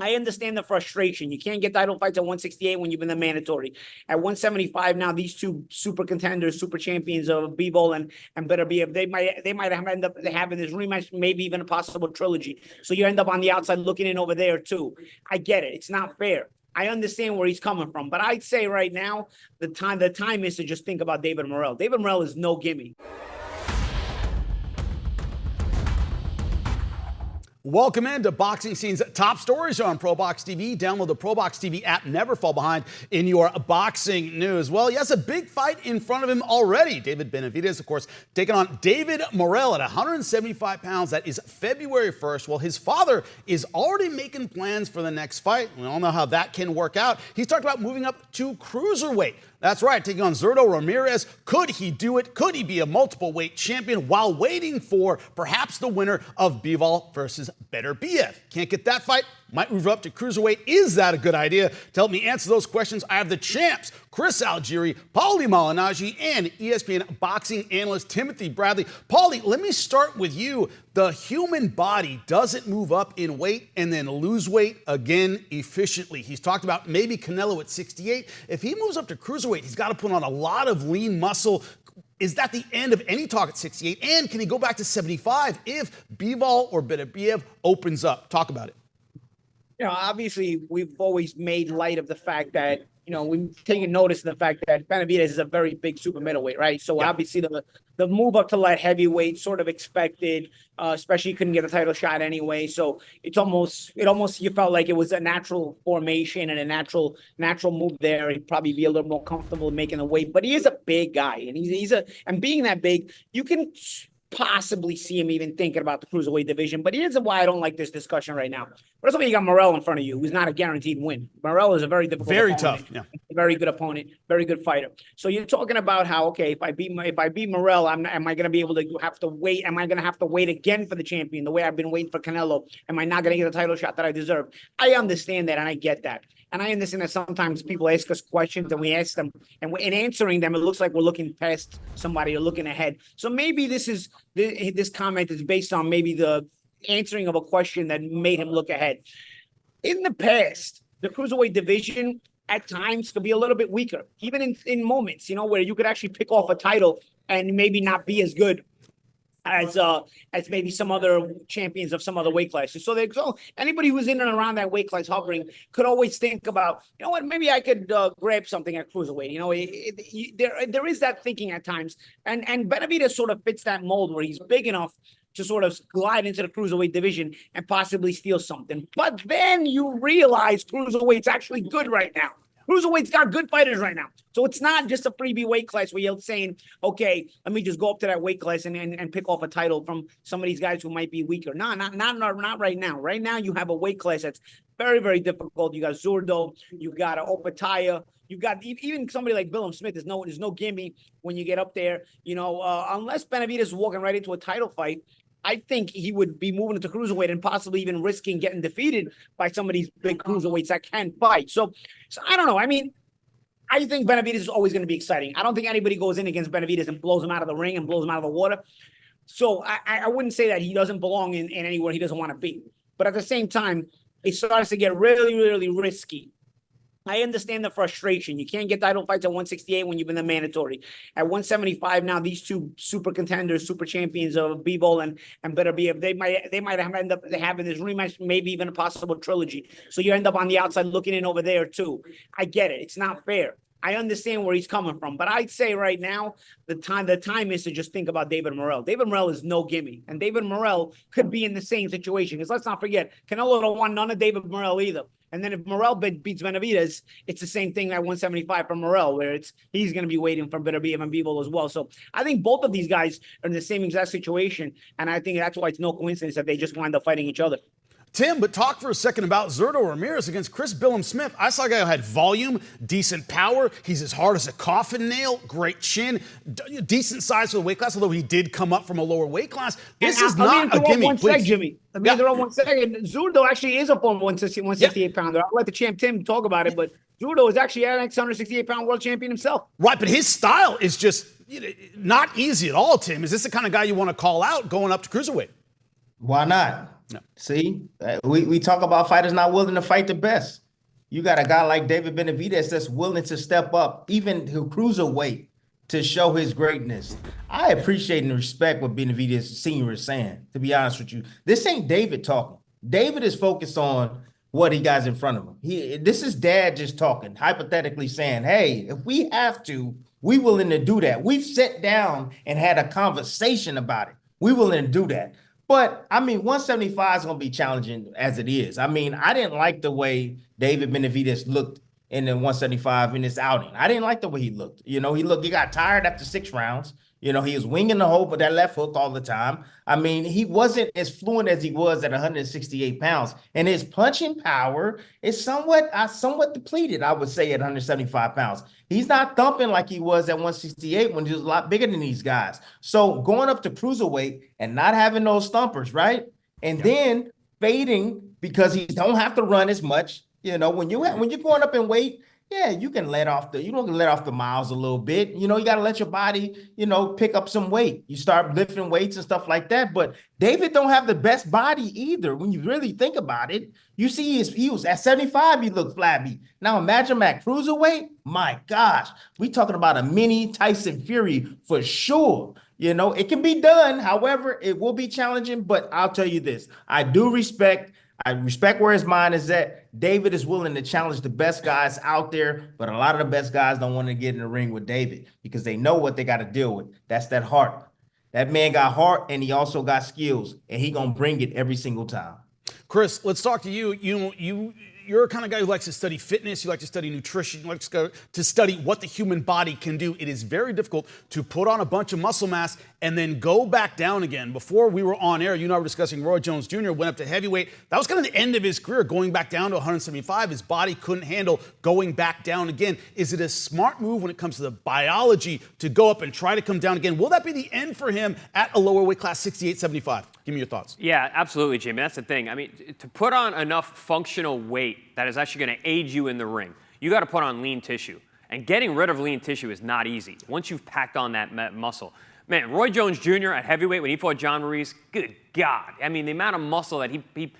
I understand the frustration. You can't get title fights at 168 when you've been the mandatory. At 175 now, these two super contenders, super champions of Bivol and Benavidez, they might have end up having this rematch, maybe even a possible trilogy. So you end up on the outside looking in over there too. I get it. It's not fair. I understand where he's coming from, but I'd say right now the time is to just think about David Morrell. David Morrell is no gimme. Welcome into Boxing Scene's top stories on ProBox TV. Download the ProBox TV app. Never fall behind in your boxing news. Well, he has a big fight in front of him already. David Benavidez, of course, taking on David Morrell at 175 pounds. That is February 1st. Well, his father is already making plans for the next fight. We all know how that can work out. He's talked about moving up to cruiserweight. That's right, taking on Zurdo Ramirez. Could he do it? Could he be a multiple weight champion while waiting for perhaps the winner of Bivol versus Benavidez? Can't get that fight. Might move up to cruiserweight. Is that a good idea? To help me answer those questions, I have the champs, Chris Algieri, Paulie Malignaggi, and ESPN boxing analyst Timothy Bradley. Paulie, let me start with you. The human body doesn't move up in weight and then lose weight again efficiently. He's talked about maybe Canelo at 68. If he moves up to cruiserweight, he's got to put on a lot of lean muscle. Is that the end of any talk at 68? And can he go back to 75 if Bivol or Benavidez opens up? Talk about it. You know, obviously, we've always made light of the fact that, you know, we've taken notice of the fact that Benavidez is a very big super middleweight, right? So obviously the move up to light heavyweight sort of expected, especially couldn't get a title shot anyway. So it's almost you felt like it was a natural formation and a natural move there. He'd probably be a little more comfortable making the weight, but he is a big guy, and and being that big, you can possibly see him even thinking about the cruiserweight division. But here's why I don't like this discussion right now. First of all, you got Morrell in front of you, who's not a guaranteed win. Morrell is a very difficult opponent, tough, yeah. A very good opponent, very good fighter. So you're talking about how, okay, if I beat Morrell, am I going to be able to have to wait? Am I going to have to wait again for the champion the way I've been waiting for Canelo? Am I not going to get a title shot that I deserve? I understand that, and I get that. And I understand that sometimes people ask us questions and we ask them, and in answering them, it looks like we're looking past somebody or looking ahead. So maybe this comment is based on maybe the answering of a question that made him look ahead. In the past, the cruiserweight division at times could be a little bit weaker, even in moments, you know, where you could actually pick off a title and maybe not be as good as maybe some other champions of some other weight classes. So anybody who's in and around that weight class hovering could always think about, you know what, maybe I could grab something at cruiserweight. You know, there is that thinking at times, and Benavidez sort of fits that mold where he's big enough to sort of glide into the cruiserweight division and possibly steal something. But then you realize cruiserweight's actually good right now. Cruiserweight's got good fighters right now. So it's not just a freebie weight class where you're saying, okay, let me just go up to that weight class and pick off a title from some of these guys who might be weaker. No, not right now. Right now, you have a weight class that's very, very difficult. You got Zurdo, you got Opataya, you got even somebody like Willem Smith. There's no gimme when you get up there. You know, unless Benavidez is walking right into a title fight, I think he would be moving into cruiserweight and possibly even risking getting defeated by some of these big cruiserweights that can fight. So I don't know. I mean, I think Benavidez is always going to be exciting. I don't think anybody goes in against Benavidez and blows him out of the ring and blows him out of the water. So I wouldn't say that he doesn't belong in anywhere he doesn't want to be. But at the same time, it starts to get really, really risky. I understand the frustration. You can't get title fights at 168 when you've been the mandatory. At 175 now, these two super contenders, super champions of Bivol and Benavidez, they might have end up having this rematch, maybe even a possible trilogy. So you end up on the outside looking in over there too. I get it. It's not fair. I understand where he's coming from, but I'd say right now the time is to just think about David Morrell. David Morrell is no gimme, and David Morrell could be in the same situation. Because let's not forget, Canelo don't want none of David Morrell either. And then if Morrell beats Benavidez, it's the same thing at 175 for Morrell, where he's going to be waiting for Benavidez and Bivol as well. So I think both of these guys are in the same exact situation, and I think that's why it's no coincidence that they just wind up fighting each other. Tim, but talk for a second about Zurdo Ramirez against Chris Willem Smith. I saw a guy who had volume, decent power. He's as hard as a coffin nail, great chin, decent size for the weight class, although he did come up from a lower weight class. This is not a gimme, please. Jimmy. Let me throw 1 second. Zurdo actually is a former 168 pounder. I'll let the champ Tim talk about it, but Zurdo is actually an 168-pound world champion himself. Right, but his style is just not easy at all, Tim. Is this the kind of guy you want to call out going up to cruiserweight? Why not? No. See, we talk about fighters not willing to fight the best. You got a guy like David Benavidez that's willing to step up, even to cruiserweight, to show his greatness. I appreciate and respect what Benavidez Sr. is saying, to be honest with you. This ain't David talking. David is focused on what he got in front of him. This is dad just talking, hypothetically saying, hey, if we have to, we willing to do that. We've sat down and had a conversation about it. We willing to do that. But, I mean, 175 is going to be challenging as it is. I mean, I didn't like the way David Benavidez looked in the 175 in this outing. I didn't like the way he looked. You know, he got tired after 6 rounds. You know, he was winging the hope with that left hook all the time. I mean, he wasn't as fluent as he was at 168 pounds. And his punching power is somewhat depleted, I would say, at 175 pounds. He's not thumping like he was at 168 when he was a lot bigger than these guys. So going up to cruiserweight and not having those thumpers, right? And then fading because he don't have to run as much. You know, when you're going up in weight, yeah, you can let off the miles a little bit. You know, you got to let your body, you know, pick up some weight. You start lifting weights and stuff like that. But David don't have the best body either. When you really think about it, you see he was at 75, he looked flabby. Now imagine him at cruiserweight. My gosh, we talking about a mini Tyson Fury for sure. You know, it can be done. However, it will be challenging. But I'll tell you this, I respect where his mind is at. David is willing to challenge the best guys out there, but a lot of the best guys don't want to get in the ring with David because they know what they got to deal with. That's that heart. That man got heart, and he also got skills, and he gonna bring it every single time. Chris, let's talk to you. You're a kind of guy who likes to study fitness. You like to study nutrition. You like to study what the human body can do. It is very difficult to put on a bunch of muscle mass and then go back down again. Before we were on air, you and I were discussing Roy Jones Jr. went up to heavyweight. That was kind of the end of his career, going back down to 175. His body couldn't handle going back down again. Is it a smart move when it comes to the biology to go up and try to come down again? Will that be the end for him at a lower weight class, 68, 75? Give me your thoughts. Yeah, absolutely, Jimmy. That's the thing. I mean, to put on enough functional weight that is actually going to aid you in the ring, you got to put on lean tissue. And getting rid of lean tissue is not easy once you've packed on that muscle. Man, Roy Jones Jr. at heavyweight when he fought John Ruiz, good God. I mean, the amount of muscle that he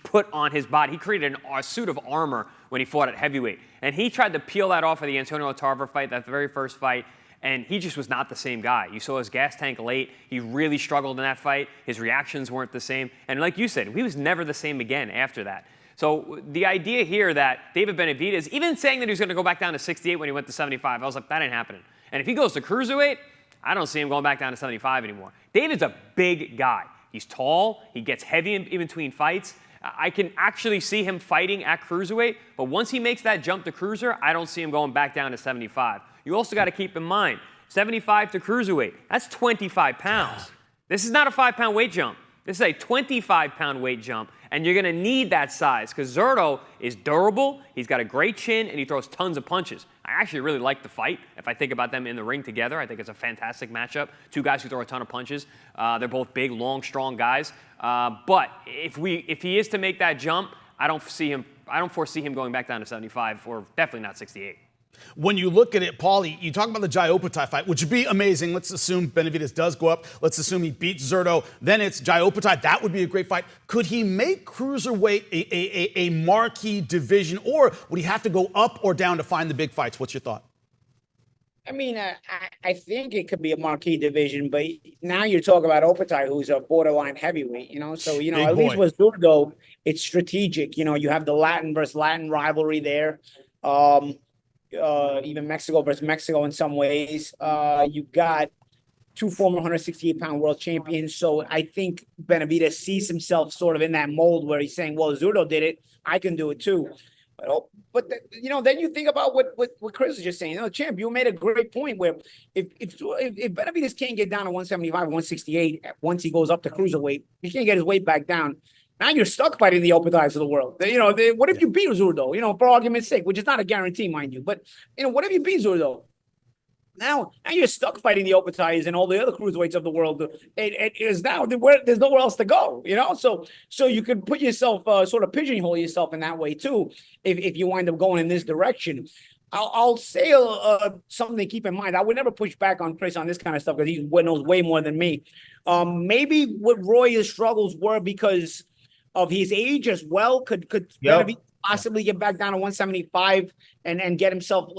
put on his body, he created a suit of armor when he fought at heavyweight. And he tried to peel that off of the Antonio Tarver fight, that very first fight. And he just was not the same guy. You saw his gas tank late. He really struggled in that fight. His reactions weren't the same. And like you said, he was never the same again after that. So the idea here that David Benavidez, even saying that he was going to go back down to 68 when he went to 75, I was like, that ain't happening. And if he goes to cruiserweight, I don't see him going back down to 75 anymore. David's a big guy. He's tall. He gets heavy in between fights. I can actually see him fighting at cruiserweight, but once he makes that jump to cruiser, I don't see him going back down to 75. You also got to keep in mind, 75 to cruiserweight, that's 25 pounds. This is not a 5-pound weight jump. This is a 25-pound weight jump, and you're going to need that size because Zurdo is durable, he's got a great chin, and he throws tons of punches. I actually really like the fight. If I think about them in the ring together, I think it's a fantastic matchup. Two guys who throw a ton of punches. They're both big, long, strong guys. But if he is to make that jump, I don't foresee him going back down to 75 or definitely not 68. When you look at it, Paulie, you talk about the Jai Opetaia fight, which would be amazing. Let's assume Benavidez does go up. Let's assume he beats Zurdo. Then it's Jai Opetaia. That would be a great fight. Could he make cruiserweight a marquee division, or would he have to go up or down to find the big fights? What's your thought? I mean, I think it could be a marquee division, but now you're talking about Opetaia, who's a borderline heavyweight, you know? So, you know, at least with Zurdo, it's strategic. You know, you have the Latin versus Latin rivalry there. Even Mexico versus Mexico in some ways. You've got two former 168-pound world champions. So I think Benavidez sees himself sort of in that mold where he's saying, well, Zurdo did it, I can do it too. But you know, then you think about what Chris was just saying. You know, champ, you made a great point where if Benavidez can't get down to 175 or 168 once he goes up to cruiserweight, he can't get his weight back down. Now you're stuck fighting the Opetaias of the world. You know, what if you beat Zurdo? You know, for argument's sake, which is not a guarantee, mind you. But you know, what if you beat Zurdo? Now you're stuck fighting the Opetaias and all the other cruiserweights of the world. It is now there's nowhere else to go. You know, so you can put yourself sort of pigeonhole yourself in that way too. If you wind up going in this direction. I'll say something to keep in mind. I would never push back on Chris on this kind of stuff because he knows way more than me. Maybe what Roy's struggles were because of his age as well. Could Benavidez possibly get back down to 175 and get himself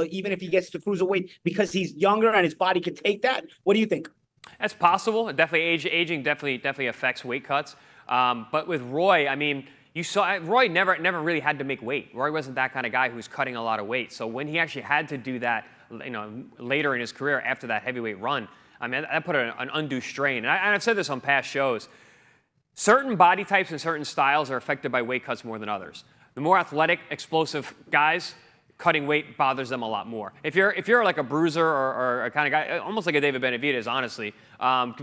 even if he gets to cruiserweight because he's younger and his body could take that? What do you think? That's possible. Definitely aging definitely affects weight cuts. But with Roy, I mean, you saw Roy never really had to make weight. Roy wasn't that kind of guy who was cutting a lot of weight. So when he actually had to do that, later in his career after that heavyweight run, I mean, that put an undue strain. And I've said this on past shows. Certain body types and certain styles are affected by weight cuts more than others. The more athletic, explosive guys, cutting weight bothers them a lot more. If you're like a bruiser or a kind of guy, almost like a David Benavidez, honestly,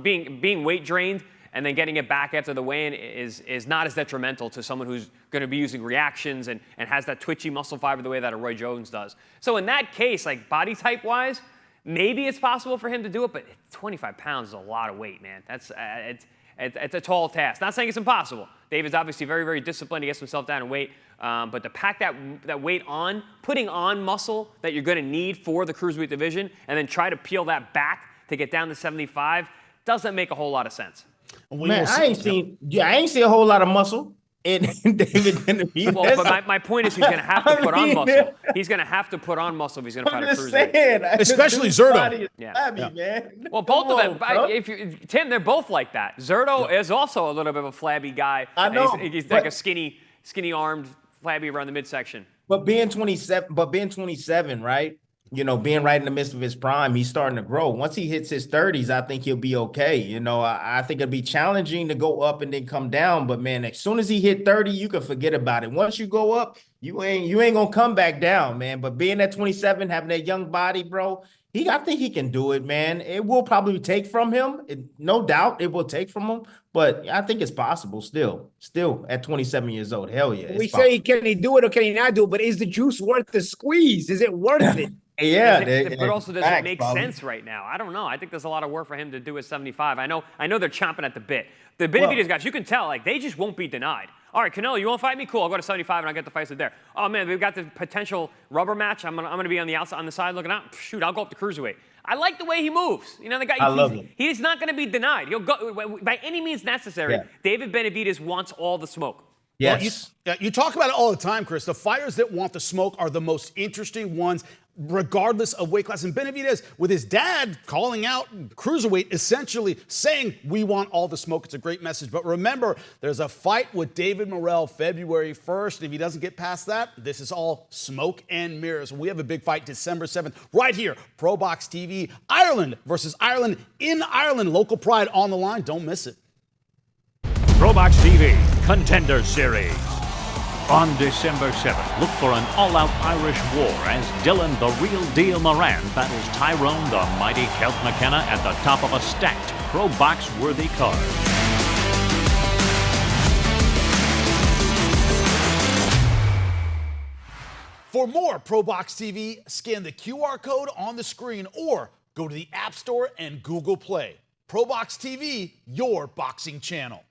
being weight drained and then getting it back after the weigh-in is not as detrimental to someone who's going to be using reactions and has that twitchy muscle fiber the way that a Roy Jones does. So in that case, like body type-wise, maybe it's possible for him to do it, but 25 pounds is a lot of weight, man. That's it's a tall task. Not saying it's impossible. David's obviously very, very disciplined. He gets himself down in weight. But to pack that weight on, putting on muscle that you're going to need for the cruiserweight division, and then try to peel that back to get down to 75, doesn't make a whole lot of sense. Man, I ain't seen a whole lot of muscle in David Benavidez. Well, but my point is he's going to have to put on muscle. He's going to have to put on muscle if he's going to fight a cruiserweight. Especially Zurdo. Man. Well, both of them. Tim, they're both like that. Zurdo is also a little bit of a flabby guy. I know. He's like a skinny-armed, flabby around the midsection. But being 27, right? Being right in the midst of his prime, he's starting to grow. Once he hits his 30s, I think he'll be okay. I think it'll be challenging to go up and then come down. But man, as soon as he hit 30, you can forget about it. Once you go up, you ain't gonna come back down, man. But being at 27, having that young body, bro, I think he can do it, man. It will probably take from him. No doubt it will take from him. But I think it's possible still at 27 years old. Hell yeah. We say, can he do it or can he not do it? But is the juice worth the squeeze? Is it worth it? Yeah, but also does it make sense right now? I don't know. I think there's a lot of work for him to do at 75. I know they're chomping at the bit. The Benavidez guys, you can tell, like they just won't be denied. All right, Canelo, you want to fight me? Cool, I'll go to 75 and I'll get the fights there. Oh man, we've got the potential rubber match. I'm gonna be on the outside, on the side looking out. Shoot, I'll go up to cruiserweight. I like the way he moves. The guy. I love him. He's not gonna be denied. He'll go by any means necessary. Yeah. David Benavidez wants all the smoke. Yes. Well, you talk about it all the time, Chris. The fighters that want the smoke are the most interesting ones, regardless of weight class. And Benavidez, with his dad calling out cruiserweight, essentially saying, we want all the smoke. It's a great message. But remember, there's a fight with David Morrell February 1st. If he doesn't get past that, this is all smoke and mirrors. We have a big fight December 7th right here. ProBox TV, Ireland versus Ireland in Ireland. Local pride on the line. Don't miss it. ProBox TV Contender Series. On December 7th, look for an all-out Irish war as Dylan the Real Deal Moran battles Tyrone the Mighty Celt McKenna at the top of a stacked ProBox-worthy card. For more ProBox TV, scan the QR code on the screen or go to the App Store and Google Play. ProBox TV, your boxing channel.